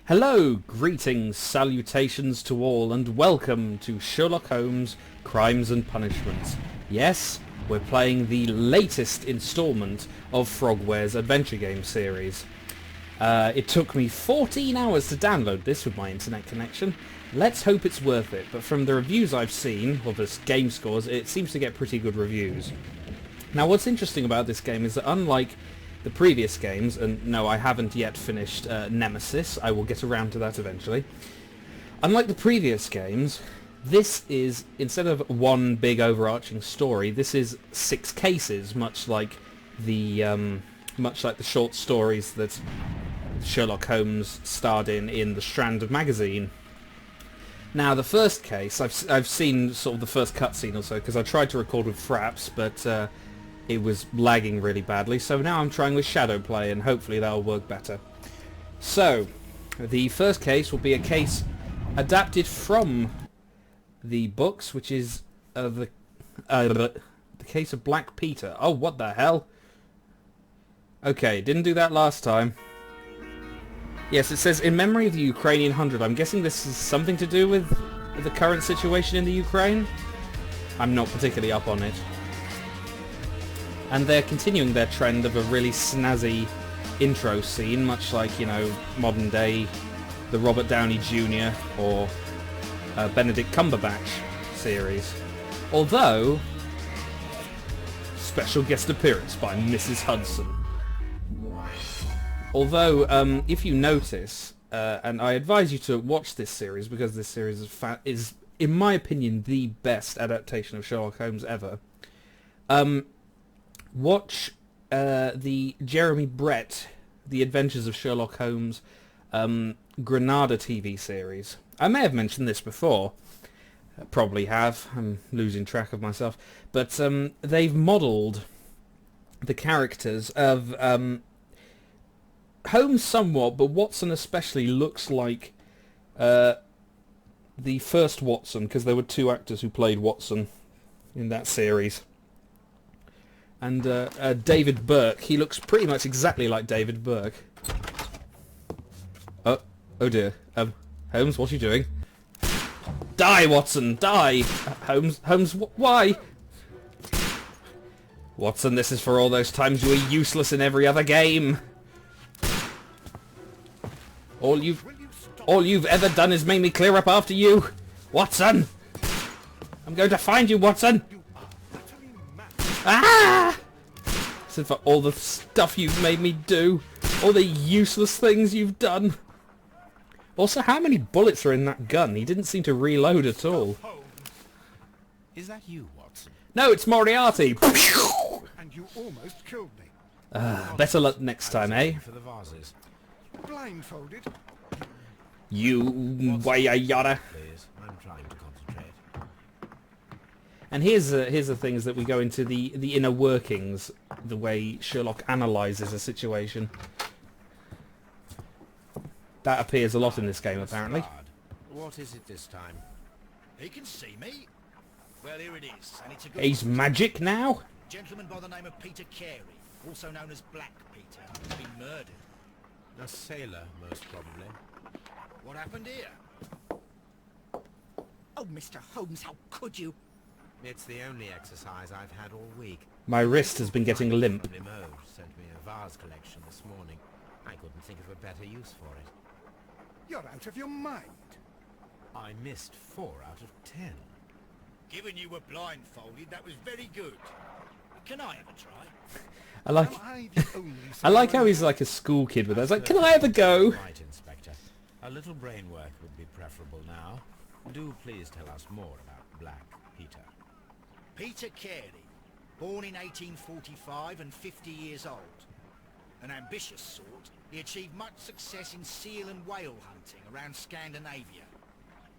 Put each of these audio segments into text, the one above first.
Hello, greetings, salutations to all, and welcome to Sherlock Holmes Crimes and Punishments. Yes, we're playing the latest instalment of Frogware's adventure game series. It took me 14 hours to download this with my internet connection. Let's hope it's worth it, but from the reviews I've seen, or the game scores, it seems to get pretty good reviews. Now what's interesting about this game is that unlike the previous games, and no, I haven't yet finished Nemesis, I will get around to that eventually. Unlike the previous games, this is, instead of one big overarching story, this is 6 cases, much like the short stories that Sherlock Holmes starred in the Strand of magazine. Now the first case, I've seen sort of the first cutscene or so, because I tried to record with Fraps, but it was lagging really badly, so now I'm trying with Shadow Play, and hopefully that'll work better. So, the first case will be a case adapted from the books, which is the case of Black Peter. Oh, what the hell? Okay, didn't do that last time. Yes, it says, in memory of the Ukrainian 100. I'm guessing this is something to do with the current situation in the Ukraine? I'm not particularly up on it. And they're continuing their trend of a really snazzy intro scene, much like, you know, modern day the Robert Downey Jr. or Benedict Cumberbatch series. Although, special guest appearance by Mrs. Hudson. Although, if you notice, and I advise you to watch this series because this series is, in my opinion, the best adaptation of Sherlock Holmes ever. Watch the Jeremy Brett, The Adventures of Sherlock Holmes, Granada TV series. I may have mentioned this before. Probably have. I'm losing track of myself. But they've modelled the characters of Holmes somewhat, but Watson especially looks like the first Watson, because there were 2 actors who played Watson in that series. And David Burke, he looks pretty much exactly like David Burke. Oh dear. Holmes, what are you doing? Die, Watson, die! Holmes, why? Watson, this is for all those times you were useless in every other game. All you've ever done is make me clear up after you. Watson! I'm going to find you, Watson! Ah! So for all the stuff you've made me do, all the useless things you've done. Also, how many bullets are in that gun? He didn't seem to reload at all. Is that you, Watson? No, it's Moriarty. And you almost killed me. Better luck next time, eh? For the vases. Blindfolded. You yada. Please, I'm trying to concentrate. And here's the things that we go into the inner workings, the way Sherlock analyses a situation. That appears a lot in this game, apparently. What is it this time? He can see me. Well, here it is, and it's a good He's magic now? gentleman by the name of Peter Carey, also known as Black Peter, has been murdered. A sailor, most probably. What happened here? Oh, Mr. Holmes, how could you? It's the only exercise I've had all week. My wrist has been getting limp. Limo sent me a vase collection this morning. I couldn't think of a better use for it. You're out of your mind. I missed 4 out of 10. Given you were blindfolded, that was very good. Can I have a try? I like Am I the only I like how he's like a school kid with us. Like, can I have a go? Right, Inspector. A little brain work would be preferable now. Do please tell us more about Black Peter. Peter Carey, born in 1845 and 50 years old. An ambitious sort, he achieved much success in seal and whale hunting around Scandinavia.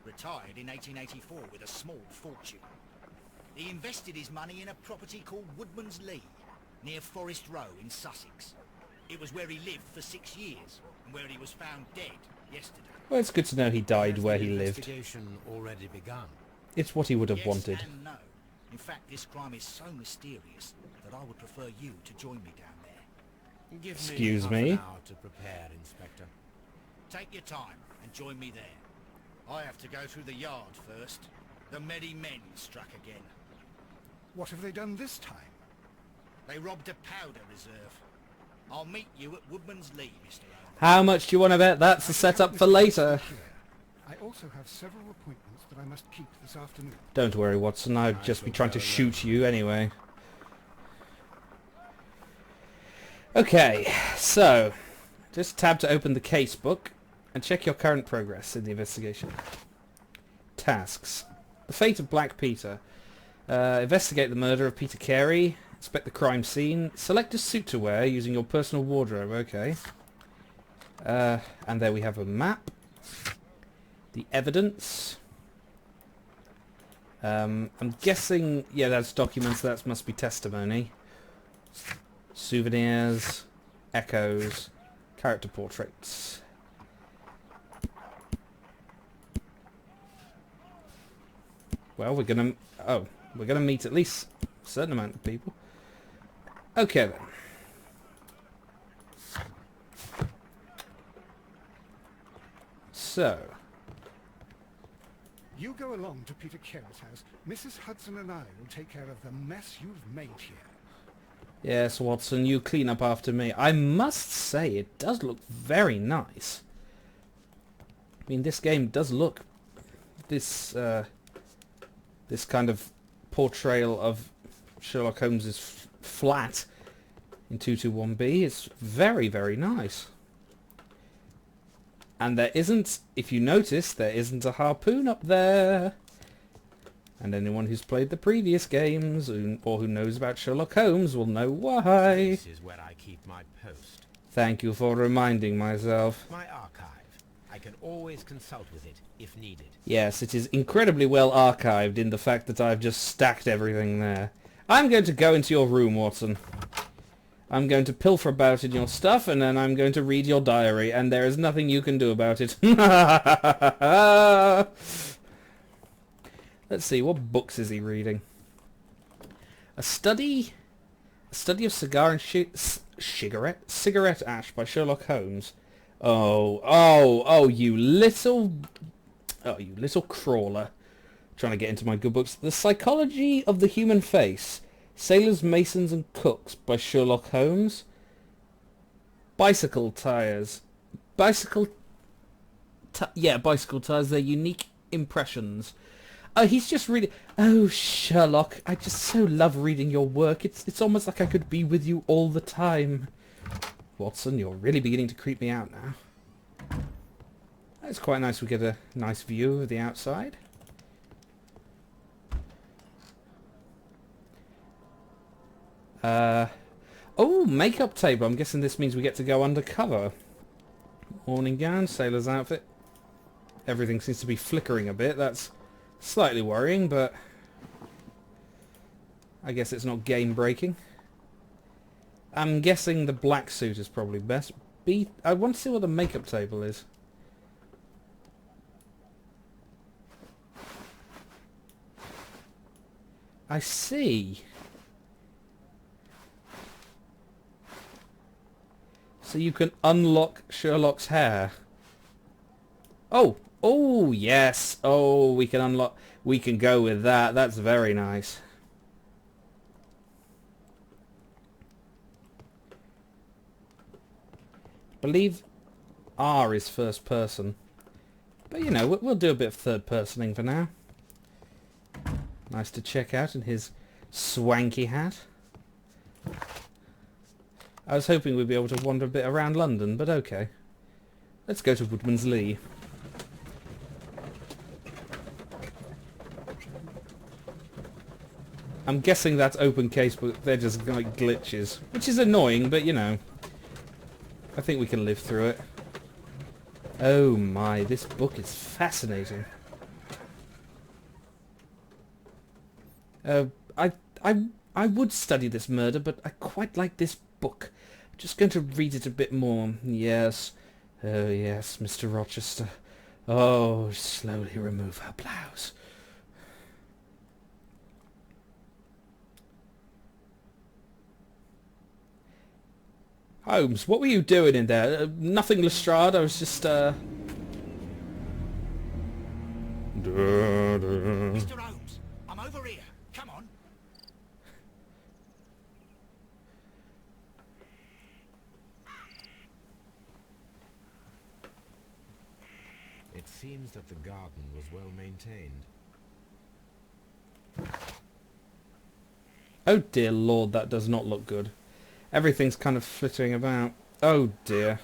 Retired in 1884 with a small fortune. He invested his money in a property called Woodman's Lee, near Forest Row in Sussex. It was where he lived for 6 years, and where he was found dead yesterday. Well, it's good to know he died Has where the he lived. investigation already begun? It's what he would have Yes wanted. and no. In fact, this crime is so mysterious that I would prefer you to join me down there. Give Excuse half me? an hour to prepare, Inspector. Take your time and join me there. I have to go through the yard first. The Medi men struck again. What have they done this time? They robbed a powder reserve. I'll meet you at Woodman's Lee, Mr. Holmes. How much do you want to bet that's a setup for later? I also have several appointments that I must keep this afternoon. Don't worry, Watson. I'd just be trying to shoot you anyway. Okay, so just tab to open the case book and check your current progress in the investigation. Tasks. The fate of Black Peter. Investigate the murder of Peter Carey. Inspect the crime scene. Select a suit to wear using your personal wardrobe. Okay. And there we have a map. The evidence. I'm guessing... Yeah, that's documents. That must be testimony. Souvenirs. Echoes. Character portraits. Well, we're gonna meet at least a certain amount of people. Okay then. So. You go along to Peter Carey's house. Mrs. Hudson and I will take care of the mess you've made here. Yes, Watson, you clean up after me. I must say, it does look very nice. I mean, this game does look... This kind of portrayal of Sherlock Holmes' flat in 221B is very, very nice. And there isn't, if you notice, there isn't a harpoon up there. And anyone who's played the previous games or who knows about Sherlock Holmes will know why. This is where I keep my post. Thank you for reminding myself. My archive. I can always consult with it if needed. Yes, it is incredibly well archived in the fact that I've just stacked everything there. I'm going to go into your room, Watson. I'm going to pilfer about in your stuff, and then I'm going to read your diary, and there is nothing you can do about it. Let's see, what books is he reading? A study of cigar and cigarette ash by Sherlock Holmes. Oh, you little crawler. Trying to get into my good books. The Psychology of the Human Face. Sailors, Masons and Cooks by Sherlock Holmes. Bicycle tires. Bicycle tires. They're unique impressions. Oh, he's just reading... Oh, Sherlock, I just so love reading your work. It's almost like I could be with you all the time. Watson, you're really beginning to creep me out now. It's quite nice we get a nice view of the outside. Oh, makeup table. I'm guessing this means we get to go undercover. Morning gown, sailor's outfit. Everything seems to be flickering a bit. That's slightly worrying, but I guess it's not game breaking. I'm guessing the black suit is probably best. I want to see what the makeup table is. I see. So you can unlock Sherlock's hair. Oh, yes. Oh, we can unlock... We can go with that. That's very nice. I believe R is first person. But, you know, we'll do a bit of third personing for now. Nice to check out in his swanky hat. I was hoping we'd be able to wander a bit around London, but okay. Let's go to Woodman's Lee. I'm guessing that's open case, but they're just like glitches. Which is annoying, but you know. I think we can live through it. Oh my, this book is fascinating. I would study this murder, but I quite like this book. I'm just going to read it a bit more. Yes. Oh yes, Mr. Rochester. Oh, slowly remove her blouse. Holmes, what were you doing in there? Nothing, Lestrade. I was just, Mr. Holmes, I'm over here. Come on. It seems that the garden was well maintained. Oh dear lord, that does not look good. Everything's kind of flittering about. Oh dear.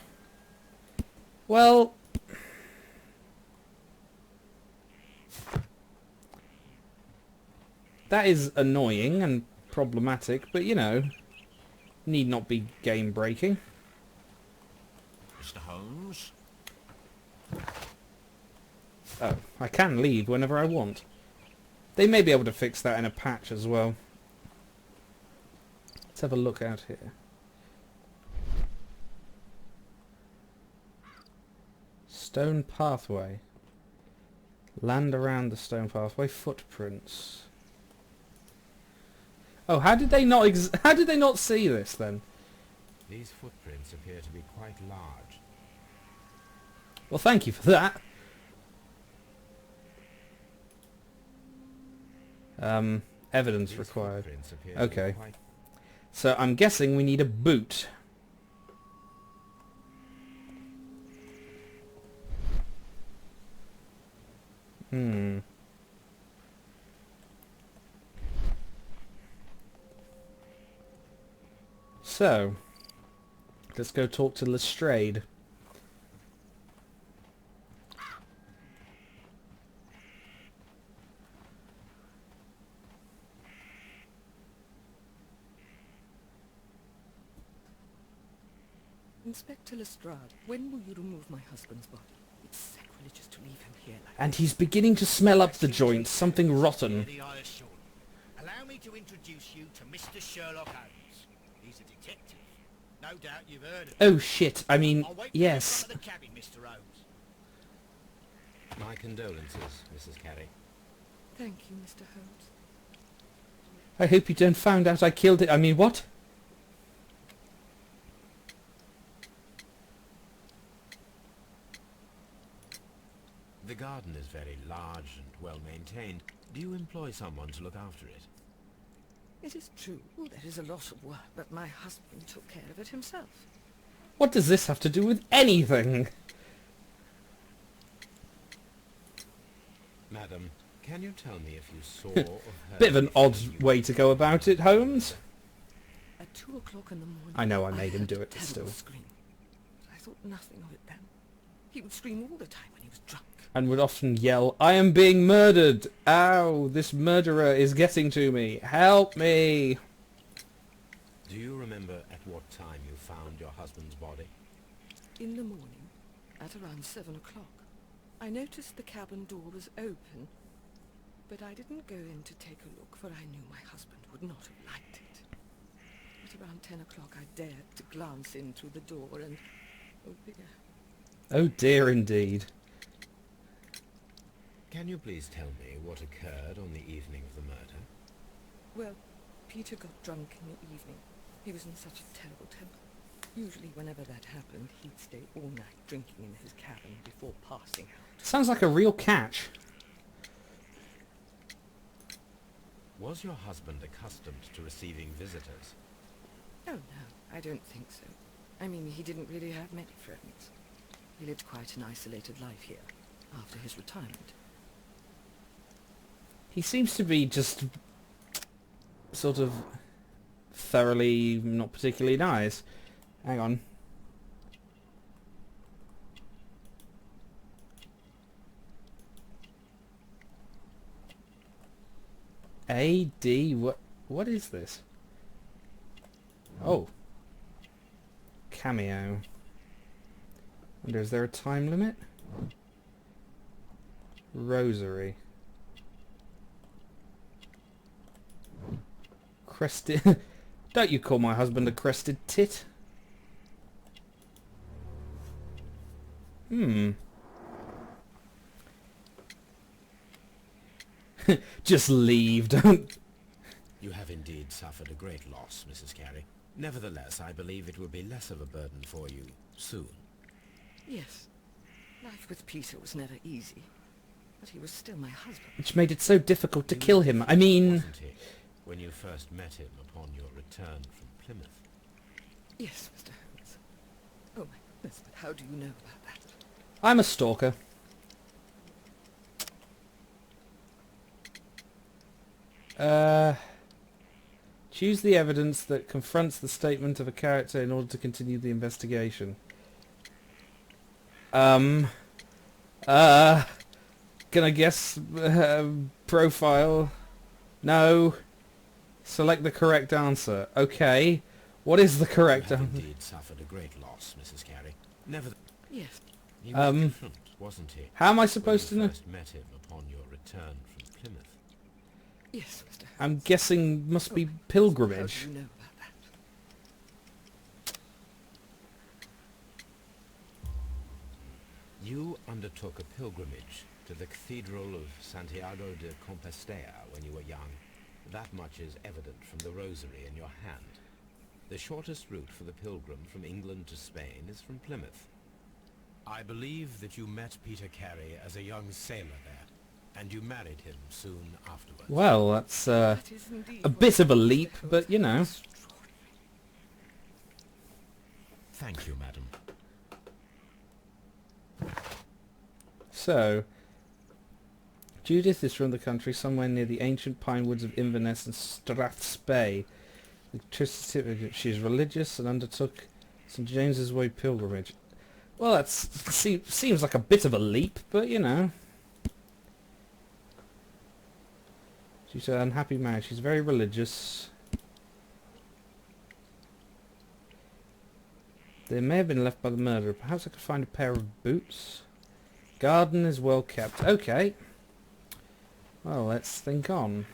Well... that is annoying and problematic, but you know, need not be game breaking. Mr. Holmes? Oh, I can leave whenever I want. They may be able to fix that in a patch as well. Let's have a look out here. Stone pathway. Land around the stone pathway. Footprints. Oh, how did they not see this then? These footprints appear to be quite large. Well, thank you for that. Evidence These required. footprints appear to be Okay. quite... So I'm guessing we need a boot. So, let's go talk to Lestrade. Inspector Lestrade, when will you remove my husband's body? It's sacrilegious to leave him here like And he's beginning to smell up the joint, something rotten. The I assure you. Allow me to introduce you to Mr. Sherlock Holmes. He's a detective. No doubt you've heard of him. Oh shit, I mean, I'll wait for yes. you in front of the cabin, Mr. Holmes. My condolences, Mrs. Carey. Thank you, Mr. Holmes. I hope you don't find out I killed it. I mean, what? The garden is very large and well maintained. Do you employ someone to look after it? It is true, there is a lot of work, but my husband took care of it himself. What does this have to do with anything? Madam, can you tell me if you saw or heard... Bit of an odd anything way to go about it, Holmes. At 2 o'clock in the morning... I know I made him heard do a it, but terrible still. scream. I thought nothing of it then. He would scream all the time when he was drunk. And would often yell, I am being murdered! Ow, this murderer is getting to me! Help me! Do you remember at what time you found your husband's body? In the morning, at around 7 o'clock, I noticed the cabin door was open, but I didn't go in to take a look, for I knew my husband would not have liked it. At around 10 o'clock I dared to glance in through the door and... oh dear. Oh dear indeed. Can you please tell me what occurred on the evening of the murder? Well, Peter got drunk in the evening. He was in such a terrible temper. Usually whenever that happened, he'd stay all night drinking in his cabin before passing out. Sounds like a real catch. Was your husband accustomed to receiving visitors? Oh no, I don't think so. I mean, he didn't really have many friends. He lived quite an isolated life here, after his retirement. He seems to be just sort of thoroughly not particularly nice. Hang on. AD, what is this? Oh. Cameo. Wonder, is there a time limit? Rosary. Crested... Don't you call my husband a crested tit? Just leave, don't... You have indeed suffered a great loss, Mrs. Carey. Nevertheless, I believe it will be less of a burden for you soon. Yes. Life with Peter was never easy, but he was still my husband. Which made it so difficult to He was kill him. I different, mean... wasn't he, when you first met him upon your return from Plymouth? Yes, Mr. Holmes. Oh my goodness, but how do you know about that? I'm a stalker. Choose the evidence that confronts the statement of a character in order to continue the investigation. Can I guess profile? No. Select the correct answer. Okay. What is the correct You have answer? indeed suffered a great loss, Mrs. Carey. Yes. He was different, wasn't he? How am I when supposed to you know? first met him upon your return from Plymouth. Yes, Mr. Holmes. I'm guessing must be How pilgrimage. do you know about that? You undertook a pilgrimage to the Cathedral of Santiago de Compostela when you were young. That much is evident from the rosary in your hand. The shortest route for the pilgrim from England to Spain is from Plymouth. I believe that you met Peter Carey as a young sailor there, and you married him soon afterwards. Well, that's That is indeed a what bit of a happened, leap, Mr. Holmes. but you know. Extraordinary. Thank you, madam. So, Judith is from the country somewhere near the ancient pine woods of Inverness and Strathspey. She is religious and undertook St James's Way pilgrimage. Well, that seems like a bit of a leap, but you know. She's an unhappy marriage. She's very religious. They may have been left by the murderer. Perhaps I could find a pair of boots. Garden is well kept. Okay. Well, let's think on.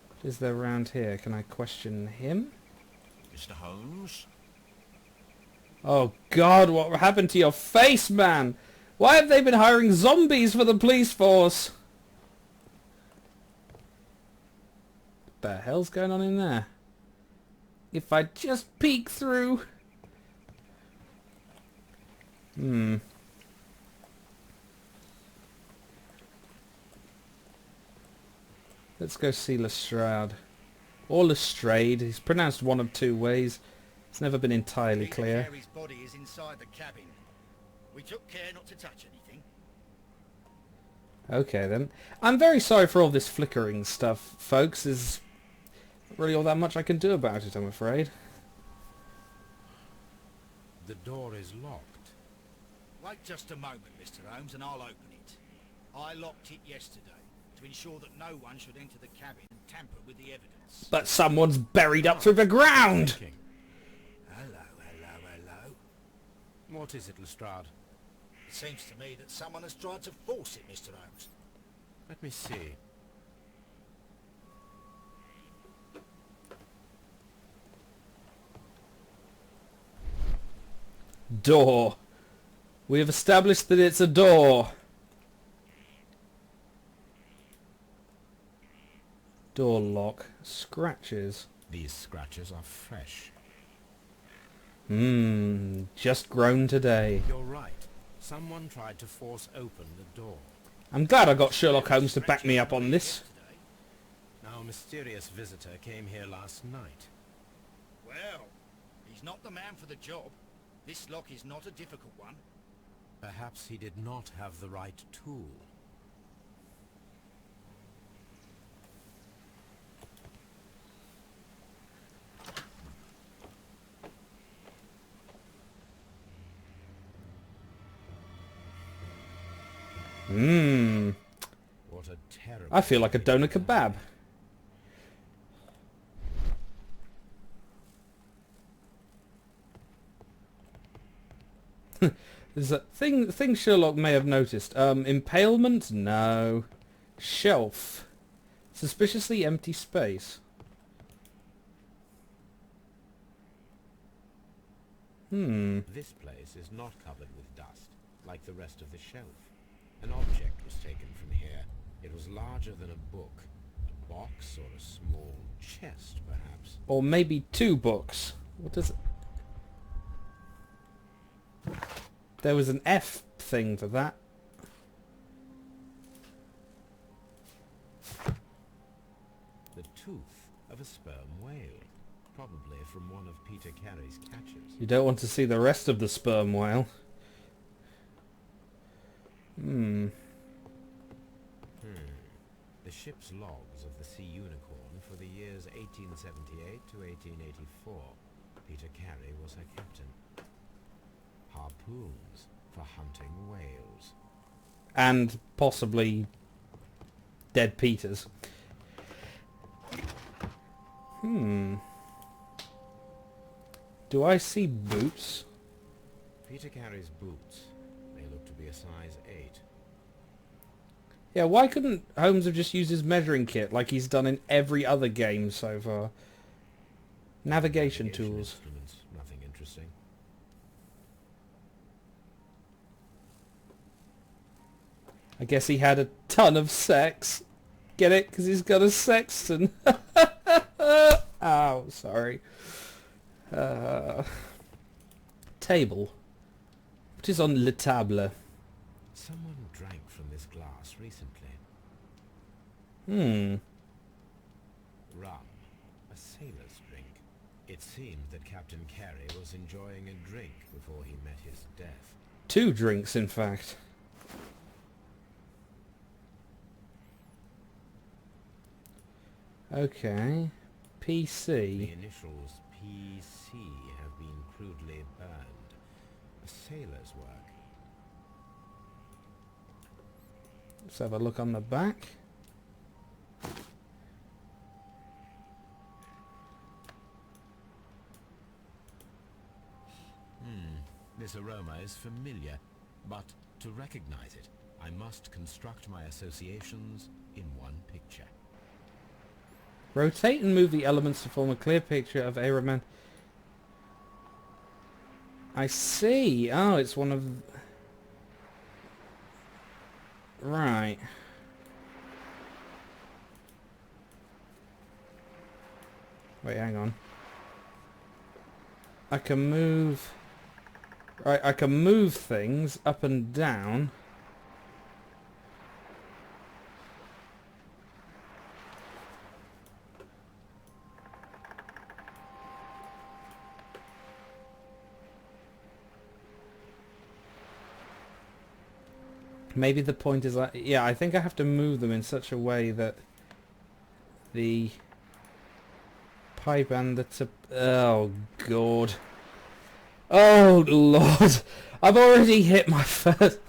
What is there around here? Can I question him? Mr. Holmes? Oh God, what happened to your face, man? Why have they been hiring zombies for the police force? What the hell's going on in there? If I just peek through... Let's go see Lestrade. Or Lestrade. He's pronounced one of two ways. It's never been entirely Peter clear. Carey's body is inside the cabin. We took care not to touch anything. Okay then. I'm very sorry for all this flickering stuff, folks. There's not really all that much I can do about it, I'm afraid. The door is locked. Wait just a moment, Mr. Holmes, and I'll open it. I locked it yesterday to ensure that no one should enter the cabin and tamper with the evidence. But someone's buried up through the ground! King. Hello. What is it, Lestrade? It seems to me that someone has tried to force it, Mr. Holmes. Let me see. Door. We have established that it's a door. Door lock. Scratches. These scratches are fresh. Just grown today. You're right. Someone tried to force open the door. I'm glad I got Sherlock Holmes to back me up on this. Yesterday. Our mysterious visitor came here last night. Well, he's not the man for the job. This lock is not a difficult one. Perhaps he did not have the right tool. What a terrible... I feel like a doner kebab. There's a thing Sherlock may have noticed. Impalement? No. Shelf. Suspiciously empty space. This place is not covered with dust, like the rest of the shelf. An object was taken from here. It was larger than a book. box or a small chest, perhaps. Or maybe 2 books. What does it... There was an F thing for that. The tooth of a sperm whale, probably from one of Peter Carey's catches. You don't want to see the rest of the sperm whale. The ship's logs of the Sea Unicorn for the years 1878 to 1884. Peter Carey was her captain. Harpoons for hunting whales. And possibly dead Peters. Do I see boots? Peter Carey's boots. They look to be a size 8. Yeah, why couldn't Holmes have just used his measuring kit like he's done in every other game so far? Navigation tools. Instruments, nothing interesting. I guess he had a ton of sex. Get it? Because he's got a sexton. Ow, sorry. Table. What is on le table? Someone drank from this glass recently. Rum. A sailor's drink. It seemed that Captain Carey was enjoying a drink before he met his death. 2 drinks, in fact. Okay. PC. The initials PC have been crudely burned. A sailor's work. Let's have a look on the back. This aroma is familiar, but to recognize it, I must construct my associations in one picture. Rotate and move the elements to form a clear picture of a roman... I see. Oh, it's one of... Right. Wait, hang on. I can move... Right, I can move things up and down. Maybe the point is like... Yeah, I think I have to move them in such a way that the pipe and the tip... Oh, God. Oh, Lord. I've already hit my first...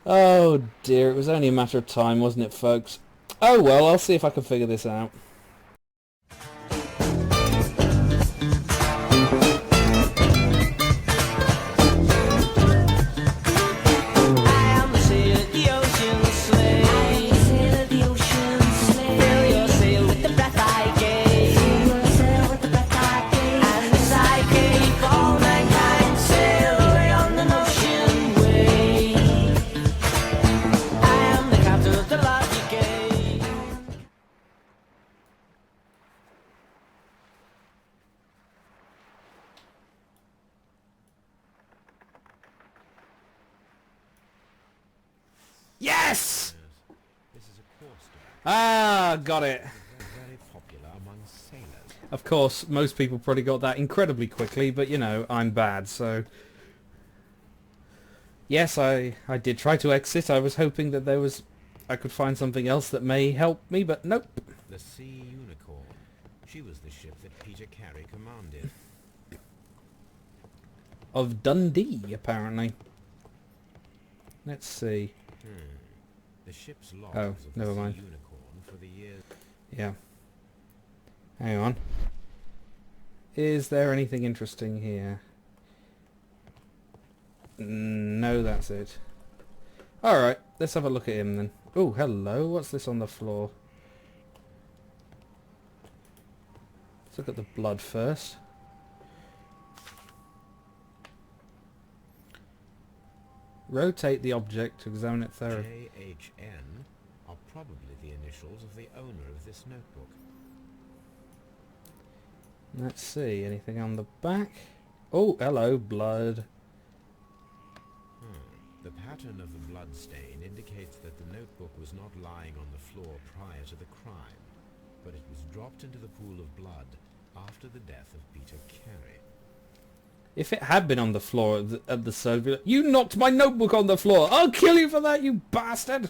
Oh, dear. It was only a matter of time, wasn't it, folks? Oh, well, I'll see if I can figure this out. Yes! This is a course dog. Ah, got it. Very popular among sailors. Of course, most people probably got that incredibly quickly, but you know, I'm bad, so... Yes, I did try to exit. I was hoping that I could find something else that may help me, but nope. The Sea Unicorn. She was the ship that Peter Carey commanded. Of Dundee, apparently. Let's see. The ship's logs Oh, of never the mind. Sea Unicorn for the years... Yeah. Hang on. Is there anything interesting here? No, that's it. Alright, let's have a look at him then. Oh, hello. What's this on the floor? Let's look at the blood first. Rotate the object to examine it thoroughly. JHN are probably the initials of the owner of this notebook. Let's see, anything on the back? Oh, hello, blood. The pattern of the blood stain indicates that the notebook was not lying on the floor prior to the crime, but it was dropped into the pool of blood after the death of Peter Carey. If it had been on the floor of the Soviet... You knocked my notebook on the floor! I'll kill you for that, you bastard!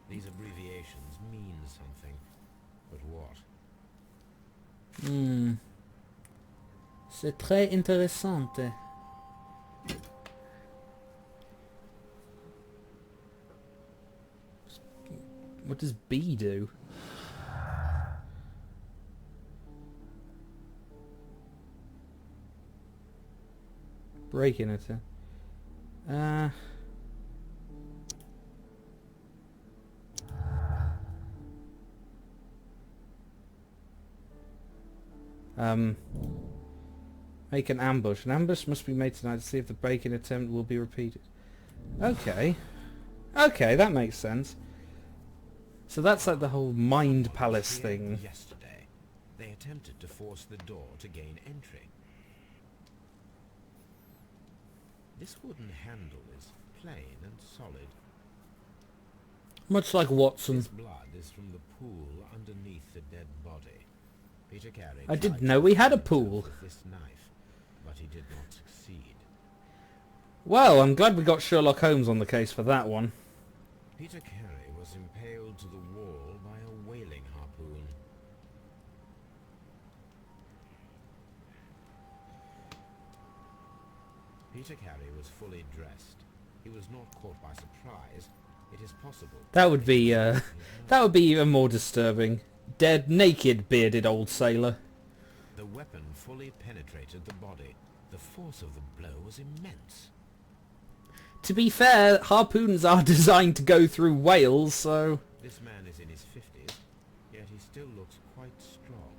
These abbreviations mean something, but what? C'est très intéressant. What does B do? Breaking it. Make an ambush. An ambush must be made tonight to see if the break-in attempt will be repeated. Okay. Okay, that makes sense. So that's like the whole Mind Palace thing. Yesterday, they attempted to force the door to gain entry. This wooden handle is plain and solid. Much like Watson. This blood is from the pool underneath the dead body. Peter Carey I didn't tried know to we had a defend pool. himself with this knife, but he did not succeed. Well, I'm glad we got Sherlock Holmes on the case for that one. Peter Carey was impaled to the wall by a whaling harpoon. Peter Carey was fully dressed. He was not caught by surprise. It is possible. That would be even more disturbing. Dead, naked, bearded old sailor. The weapon fully penetrated the body. The force of the blow was immense. To be fair, harpoons are designed to go through whales, so... This man is in his 50s, yet he still looks quite strong.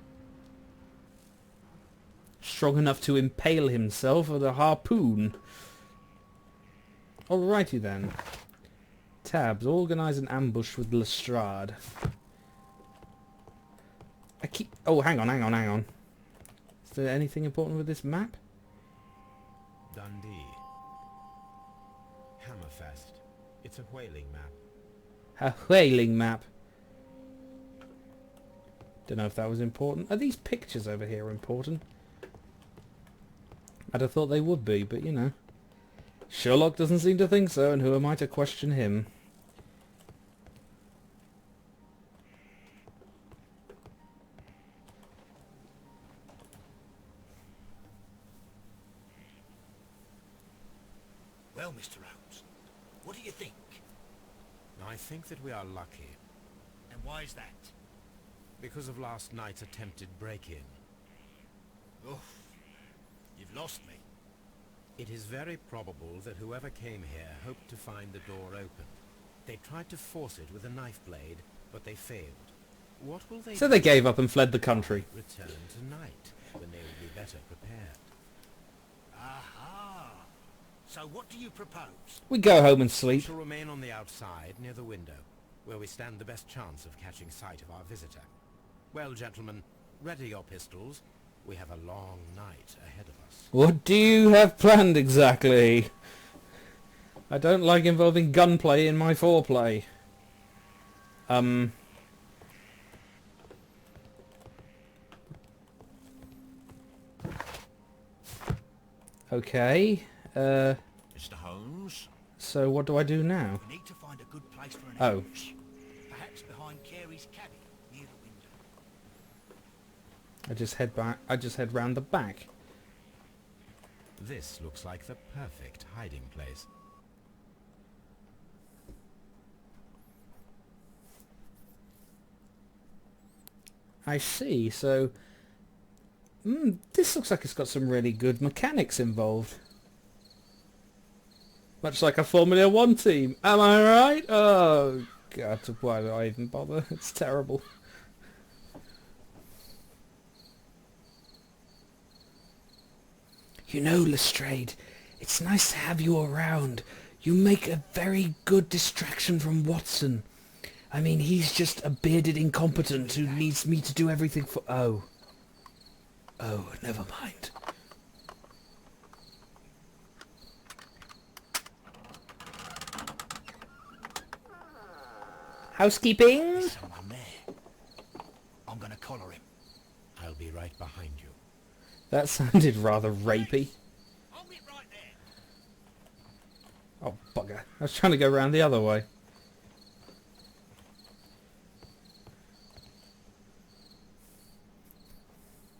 Strong enough to impale himself with a harpoon. Alrighty then. Tabs. Organise an ambush with Lestrade. Oh, hang on. Is there anything important with this map? Dundee. Hammerfest. It's a whaling map. A whaling map. Don't know if that was important. Are these pictures over here important? I'd have thought they would be, but you know. Sherlock doesn't seem to think so, and who am I to question him? Well, Mr. Holmes, what do you think? I think that we are lucky, And why is that? because of last night's attempted break-in. Oof, you've lost me. It is very probable that whoever came here hoped to find the door open. They tried to force it with a knife blade, but they failed. What will they So do? they gave up and fled the country. Return tonight, when they will be better prepared. Aha! So what do you propose? We go home and We sleep. shall remain on the outside, near the window, where we stand the best chance of catching sight of our visitor. Well, gentlemen, ready your pistols. We have a long night ahead of us. What do you have planned exactly? I don't like involving gunplay in my foreplay. Okay. Mr. Holmes? So what do I do now? We need to find a good place for an Oh. ambush. Perhaps behind Carey's cabin, near the window. I just head back. I just head round the back. This looks like the perfect hiding place. I see. So, this looks like it's got some really good mechanics involved. Much like a Formula 1 team. Am I right? Oh, God. Why do I even bother? It's terrible. You know, Lestrade, it's nice to have you around. You make a very good distraction from Watson. I mean, he's just a bearded incompetent who needs me to do everything for... Oh. Oh, never mind. Housekeeping? There's someone there. I'm gonna collar him. I'll be right behind you. That sounded rather rapey. Hold it right there. Oh, bugger. I was trying to go round the other way.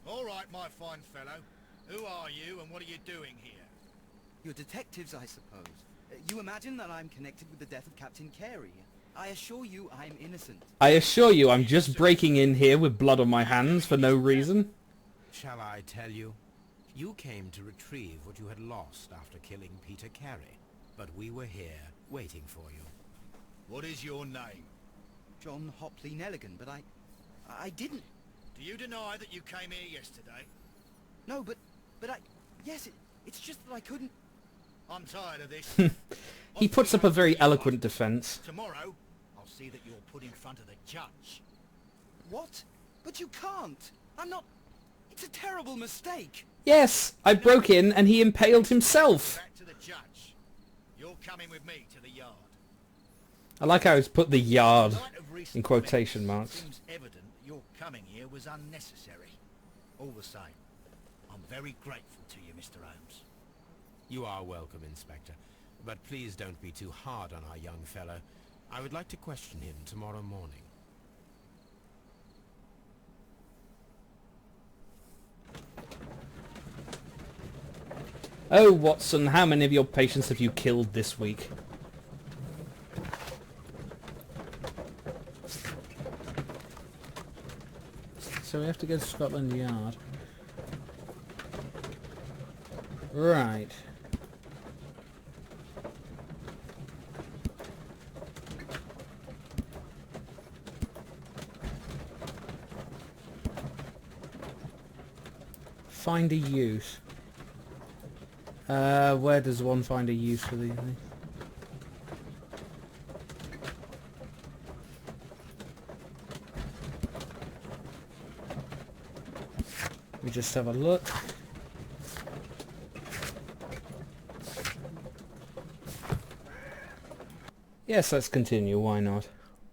All right, my fine fellow. Who are you and what are you doing here? You're detectives, I suppose. You imagine that I'm connected with the death of Captain Carey. I assure you I'm innocent. I assure you I'm just breaking in here with blood on my hands for no reason. Shall I tell you? You came to retrieve what you had lost after killing Peter Carey, but we were here waiting for you. What is your name? John Hopley Nelligan, but I didn't... Do you deny that you came here yesterday? No, but yes, it's just that I couldn't... I'm tired of this. He puts up a very eloquent defence. Tomorrow, I'll see that you're put in front of the judge. What? But you can't. I'm not... It's a terrible mistake. Yes, I broke in and he impaled himself. Back to the judge. You're coming with me to the yard. I like how he's put the yard In light of recent in quotation events, marks. It seems evident that your coming here was unnecessary. All the same, I'm very grateful to you, Mr. Holmes. You are welcome, Inspector. But please don't be too hard on our young fellow. I would like to question him tomorrow morning. Oh, Watson, how many of your patients have you killed this week? So we have to go to Scotland Yard. Right. Find a use. Where does one find a use for these things? We just have a look. Yes, let's continue, why not?